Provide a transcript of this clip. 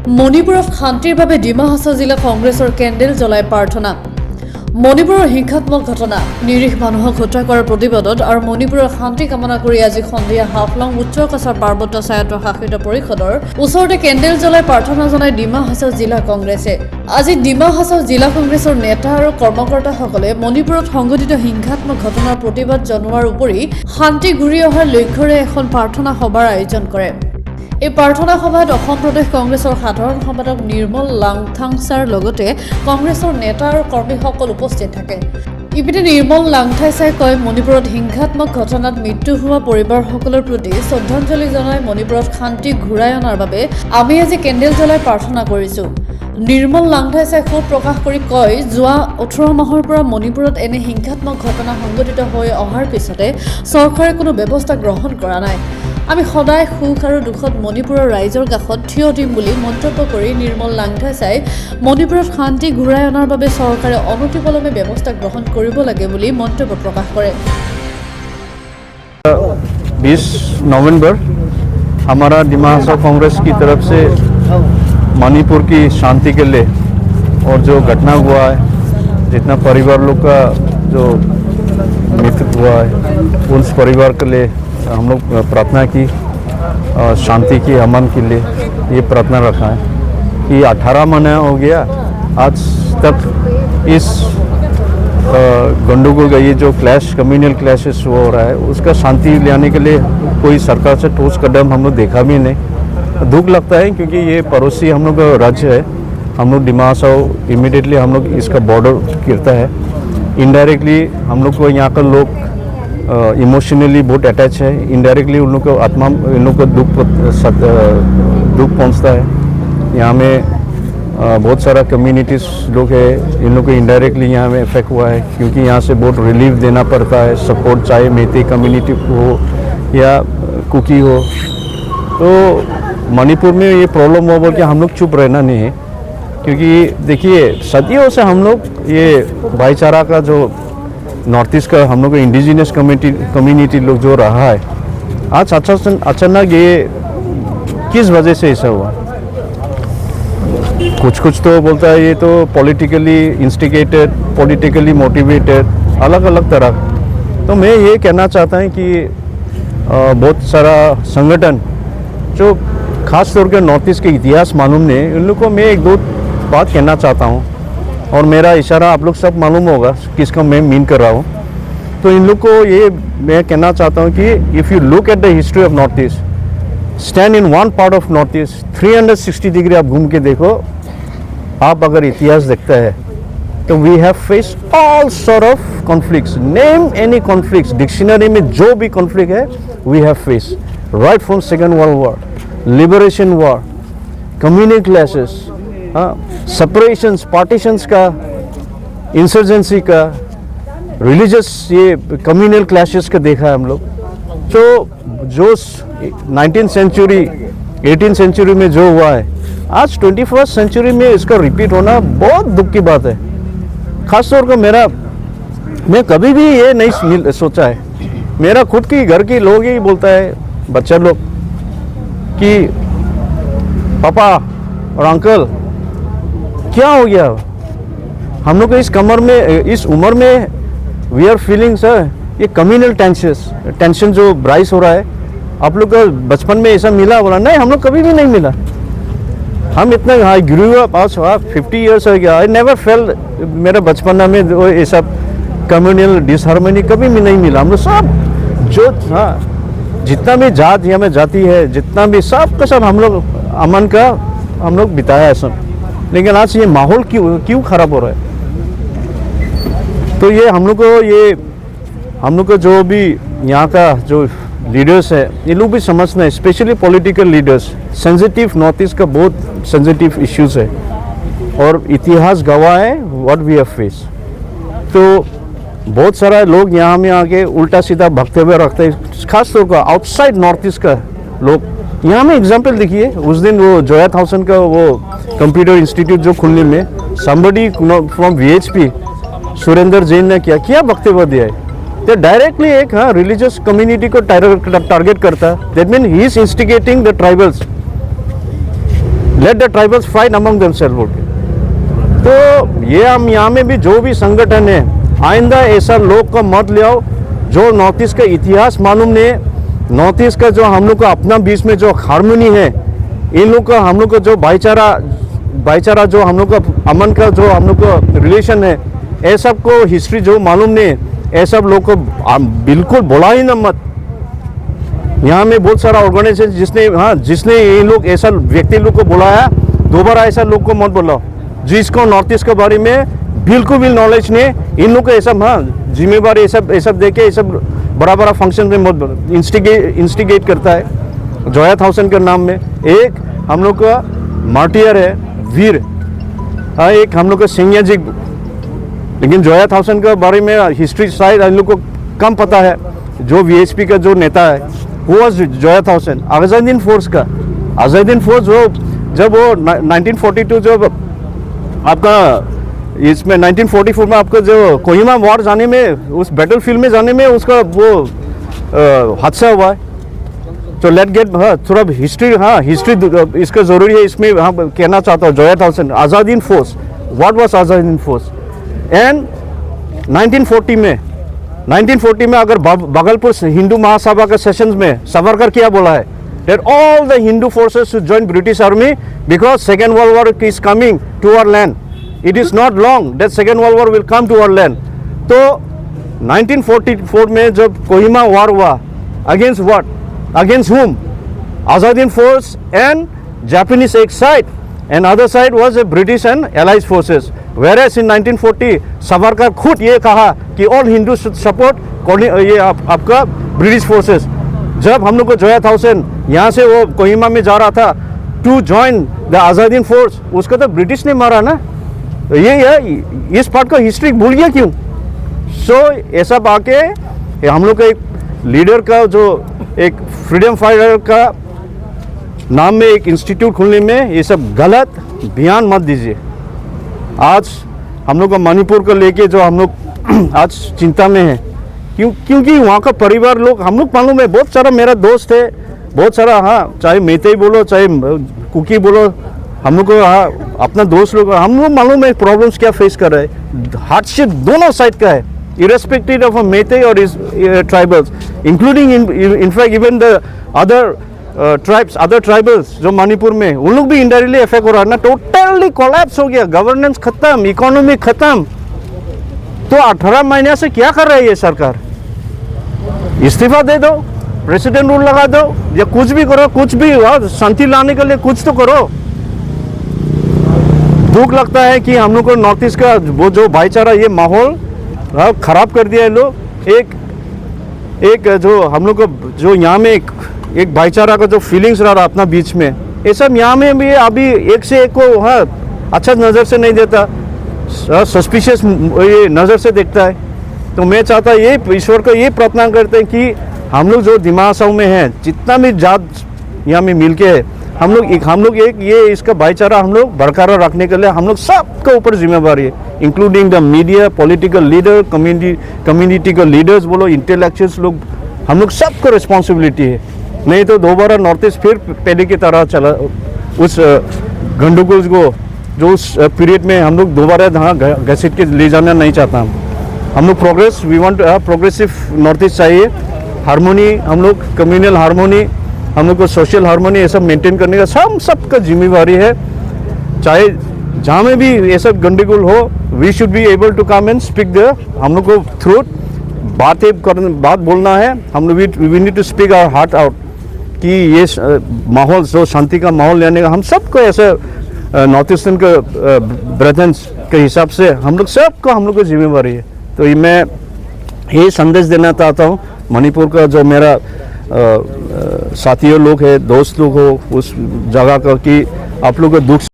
মণিপুৰত শান্তিৰ বাবে ডিমা হাছাও জিলা কংগ্ৰেছৰ কেণ্ডেল জ্বলাই প্ৰাৰ্থনা। মণিপুৰৰ হিংসাত্মক ঘটনা নিৰীহ মানুহক হত্যা কৰাৰ প্ৰতিবাদত আৰু মণিপুৰৰ শান্তি কামনা কৰি আজি সন্ধিয়া হাফলং উত্তৰ কাছাৰ পাৰ্বত্য স্বায়ত্তশাসিত পৰিষদৰ ওচৰতে কেণ্ডেল জ্বলাই প্ৰাৰ্থনা জনাই ডিমা হাছাও জিলা কংগ্ৰেছে। আজি ডিমা হাছাও জিলা কংগ্ৰেছৰ নেতা আৰু কৰ্মকৰ্তাসকলে মণিপুৰত সংঘটিত হিংসাত্মক ঘটনাৰ প্ৰতিবাদ জনোৱাৰ উপৰি শান্তি ঘূৰি অহাৰ লক্ষ্যৰে এখন প্ৰাৰ্থনা সভাৰ আয়োজন কৰে। এই প্ৰাৰ্থনা সভাত অসম প্ৰদেশ কংগ্ৰেছৰ সাধাৰণ সম্পাদক নিৰ্মল লাংথাংছাৰ লগতে কংগ্ৰেছৰ নেতা আৰু কৰ্মীসকল উপস্থিত থাকে। ইপিনে নিৰ্মল লাংথাংছাই কয়, মণিপুৰত হিংসাত্মক ঘটনাত মৃত্যু হোৱা পৰিবাৰসকলৰ প্ৰতি শ্ৰদ্ধাঞ্জলি জনাই মণিপুৰত শান্তি ঘূৰাই অনাৰ বাবে আমি আজি কেণ্ডেল জ্বলাই প্ৰাৰ্থনা কৰিছোঁ। নিৰ্মল লাংথাংছাই ক্ষোভ প্ৰকাশ কৰি কয়, যোৱা 18 মাহৰ পৰা মণিপুৰত এনে হিংসাত্মক ঘটনা সংঘটিত হৈ অহাৰ পিছতে চৰকাৰে কোনো ব্যৱস্থা গ্ৰহণ কৰা নাই। আমি সদায় সুখ আৰু দুখত মণিপুৰৰ ৰাইজৰ কাষত থিয় দিম বুলি মন্তব্য কৰি নিৰ্মল লাংথাংছাই মণিপুৰত শান্তি ঘূৰাই অনাৰ বাবে চৰকাৰে অনতিপলমে ব্যৱস্থা গ্ৰহণ কৰিব লাগে বুলি মন্তব্য প্ৰকাশ কৰে। 20 नवंबर हमारा डिमा हासाओ कांग्रेस की तरफ से मणिपुर की शांति के लिए और जो घटना हुआ है, जितना परिवार लोग का जो मृत्यु हुआ है, उन परिवार के लिए हम लोग प्रार्थना की, शांति की, अमन के लिए ये प्रार्थना रखा है कि 18 महीना हो गया आज तक इस गंडोगोल का ये जो क्लैश, कम्युनल क्लैशेस हो रहा है, उसका शांति लाने के लिए कोई सरकार से ठोस कदम हम लोग देखा भी नहीं। दुख लगता है क्योंकि ये पड़ोसी हम लोग का राज्य है। हम लोग डिमा हासाओ इमीडिएटली हम लोग इसका बॉर्डर गिरता है। इनडायरेक्टली हम लोग को यहाँ का लोग इमोशनली बहुत अटैच है। इनडायरेक्टली उन लोग को आत्मा, इन लोग को दुख पहुँचता है। यहाँ में बहुत सारा कम्युनिटीज़ लोग है, इन लोग को इनडायरेक्टली यहाँ में इफेक्ट हुआ है क्योंकि यहाँ से बहुत रिलीफ देना पड़ता है, सपोर्ट चाहे मेते कम्युनिटी हो या कुकी हो। तो मणिपुर में ये प्रॉब्लम हो बोल के हम लोग चुप रहना नहीं है क्योंकि देखिए सदियों से हम लोग ये भाईचारा का जो नॉर्थ ईस्ट का हम लोग इंडिजिनस कम्युनिटी लोग जो रहा है, आज अचानक ये किस वजह से ऐसा हुआ? कुछ तो बोलता है ये तो पॉलिटिकली इंस्टिगेटेड, पॉलिटिकली मोटिवेटेड, अलग अलग तरह। तो मैं ये कहना चाहता हूँ कि बहुत सारा संगठन जो खास तौर पर नॉर्थ ईस्ट के इतिहास मालूम नहीं, उन लोग को मैं एक दो बात कहना चाहता हूँ और मेरा इशारा आप लोग सब मालूम होगा किसका मैं मीन कर रहा हूँ। तो इन लोग को ये मैं कहना चाहता हूँ कि if you look at the history of north east, stand in one part of north east, 360 degree आप घूम के देखो, आप अगर इतिहास देखता है तो we have face all sort of conflicts. Name any conflicts, dictionary में जो भी कॉन्फ्लिक्ट है we have face, right from second world war, liberation war, communal clashes, separations, partitions का, इंसर्जेंसी का, रिलीजियस ये कम्युनल क्लैशेस का देखा है हम लोग। तो जो 19th सेंचुरी 18th सेंचुरी में जो हुआ है, आज 21st सेंचुरी में इसका रिपीट होना बहुत दुख की बात है। खास तौर पर मैं कभी भी ये नहीं सोचा है, मेरा खुद की घर के लोग ही बोलता है, बच्चा लोग कि पापा और अंकल क्या हो गया? हम लोग को इस उम्र में वी आर फीलिंग सर ये कम्युनल टेंशन जो राइज हो रहा है। आप लोग को बचपन में ऐसा मिला? बोला नहीं, हम लोग कभी भी नहीं मिला। हम इतना आई ग्रू अप आज 50 ईयर्स हो गया, आई नेवर फेल, मेरा बचपन में ये सब कम्युनल डिसहार्मनी कभी भी नहीं मिला। हम लोग सब जो जितना भी जात यहाँ में जाती है, जितना भी सब का सब हम लोग अमन का हम लोग बिताया है सब। लेकिन आज ये माहौल क्यों खराब हो रहा है? तो ये हम लोग को जो भी यहाँ का जो लीडर्स है, ये लोग भी समझना है, specially political leaders. Sensitive north east का बहुत सेंसिटिव इश्यूज है और इतिहास गवाह है व्हाट वी हैव फेस। तो बहुत सारा लोग यहाँ में आके उल्टा सीधा भगते हुए रखते हैं, खास तौर पर आउटसाइड नॉर्थ ईस्ट का लोग। यहाँ में एग्जाम्पल देखिए, उस दिन वो जोया थाउसेंड का वो कंप्यूटर इंस्टीट्यूट जो खुलने में somebody from VHP Surendra Jain ने क्या वक्तव्य दिया है? तो डायरेक्टली एक रिलीजियस कम्युनिटी को टारगेट करता है। That mean he is instigating the tribals. Let the tribals fight among themself बोल के। तो ये हम यहाँ में भी जो भी संगठन है, आइंदा ऐसा लोग का मत ले आओ जो नॉर्थ ईस्ट का इतिहास मालूम नहीं है, नॉर्थ ईस्ट का जो हम लोग का अपना बीच में जो हारमोनी है, इन लोग का हम लोग का जो भाईचारा जो हम लोग का अमन का जो हम लोग का रिलेशन है, ये सब को हिस्ट्री जो मालूम नहीं है, ये सब लोग को बिल्कुल बोला ही ना मत। यहाँ में बहुत सारा ऑर्गेनाइजेशन जिसने ये लोग ऐसा व्यक्ति लोग को बुलाया, दोबारा ऐसा लोग को मत बुलाओ जिसको नॉर्थ ईस्ट के बारे में बिल्कुल भी नॉलेज नहीं। इन लोग को ये सब जिम्मेवारी ये सब देके ये सब बड़ा बड़ा फंक्शन में मत इंस्टिगेट करता है। जोया थाउसेन के नाम में एक हम लोग का मार्टियर है, वीर, एक हम लोग का सिंह जी, लेकिन जोया थाउसेन के बारे में हिस्ट्री शायद हम लोग को कम पता है। जो वीएचपी का जो नेता है वो वाज जोया थाउसेन, आज़ादीन फोर्स का। आज़ादीन फोर्स वो जब वो 1942 जब आपका इसमें 1944 में आपका जो कोहिमा वॉर जाने में, उस बैटलफील्ड में जाने में उसका वो हादसा हुआ है। तो लेट गेट थोड़ा हिस्ट्री इसका ज़रूरी है, इसमें कहना चाहता हूँ। जोया थाउसेन, आज़ादीन फोर्स, व्हाट वाज आज़ादीन फोर्स। एंड 1940 में अगर भागलपुर हिंदू महासभा के सेशंस में सावरकर क्या बोला है, that all the Hindu forces should join British Army because Second World War is coming to our land. It is not long that Second World War will come to our land. तो 1944 में जब कोहिमा वार हुआ, against what? Against whom? Azadin force and Japanese एक side, and other side was a British and Allied forces. Whereas in 1940 Savarkar खुद ये कहा कि all Hindus should support ये आपका British forces। जब हम लोग को जोया थाउसेन यहाँ से वो कोहिमा में जा रहा था टू जॉइन द आज़ादीन फोर्स, उसको तो ब्रिटिश ने मारा ना। ये इस पार्ट का हिस्ट्री भूल गया क्यों? ये सब आके हम लोग का एक लीडर का जो एक फ्रीडम फाइटर का नाम में एक इंस्टीट्यूट खोलने में ये सब गलत बयान मत दीजिए। आज हम लोग का मणिपुर को लेके जो हम लोग आज चिंता में है, क्योंकि वहाँ का परिवार लोग हम लोग मालूम है, बहुत सारा मेरा दोस्त है, बहुत सारा चाहे मैतेई बोलो चाहे कुकी बोलो, हम लोग को अपना दोस्त लोग हम लोग मालूम है प्रॉब्लम्स क्या फेस कर रहे हैं। हार्डशिप दोनों साइड का है, इरेस्पेक्टिव ऑफ मैतेई और tribals, including in fact even the other tribals जो मणिपुर में, उन लोग भी इनडायरेक्टली इफेक्ट हो रहा है ना। टोटली कोलैप्स हो गया, गवर्नेंस खत्म, इकोनॉमी खत्म। तो 18 महीने से क्या कर रही है सरकार? इस्तीफा दे दो, प्रेसिडेंट रूल लगा दो, या कुछ भी करो, कुछ भी शांति लाने के लिए कुछ तो करो। दुख लगता है कि हम लोग को नॉर्थ ईस्ट का वो जो भाईचारा, ये माहौल खराब कर दिया है लोग। एक जो हम लोग को जो यहाँ में एक भाईचारा का जो फीलिंग्स रहा अपना बीच में, ये सब यहाँ में भी अभी एक से एक को अच्छा नज़र से नहीं देता, सस्पिशियस ये नज़र से देखता है। तो मैं चाहता ये ईश्वर को ये प्रार्थना करते हैं कि हम लोग जो दिमाग में हैं, जितना भी जात यहाँ में मिल के है, हम लोग एक ये इसका भाईचारा हम लोग बरकरार रखने के लिए हम लोग सबके ऊपर जिम्मेवारी है, including the media, political leader, community के लीडर्स बोलो, इंटेलेक्चुअल्स लोग, हम लोग सबको रिस्पॉन्सिबिलिटी है। नहीं तो दोबारा नॉर्थ ईस्ट फिर पहले की तरह चला, उस गंडगोल को जो उस पीरियड में हम लोग दोबारा घसीट के ले जाना नहीं चाहता। हम लोग progress, we want progressive north east चाहिए, हारमोनी, हम लोग कम्युनल हारमोनी, हम लोग को सोशल हारमोनी, ये सब मेंटेन करने का सबका जिम्मेवारी है। चाहे जहाँ में भी ये सब गंडगोल हो, we should be able to come and speak the, हम लोग को थ्रू बात बोलना है। हम लोग we need to speak our heart out कि ये माहौल जो शांति का माहौल लेने का हम सबको ऐसे नॉर्थ ईस्टर्न के ब्रदर्स के हिसाब से हम लोग को जिम्मेवारी है। तो ये मैं ये संदेश देना चाहता हूँ मणिपुर का जो मेरा साथियों लोग है, दोस्त लोग हो उस जगह का, कि आप लोग को दुख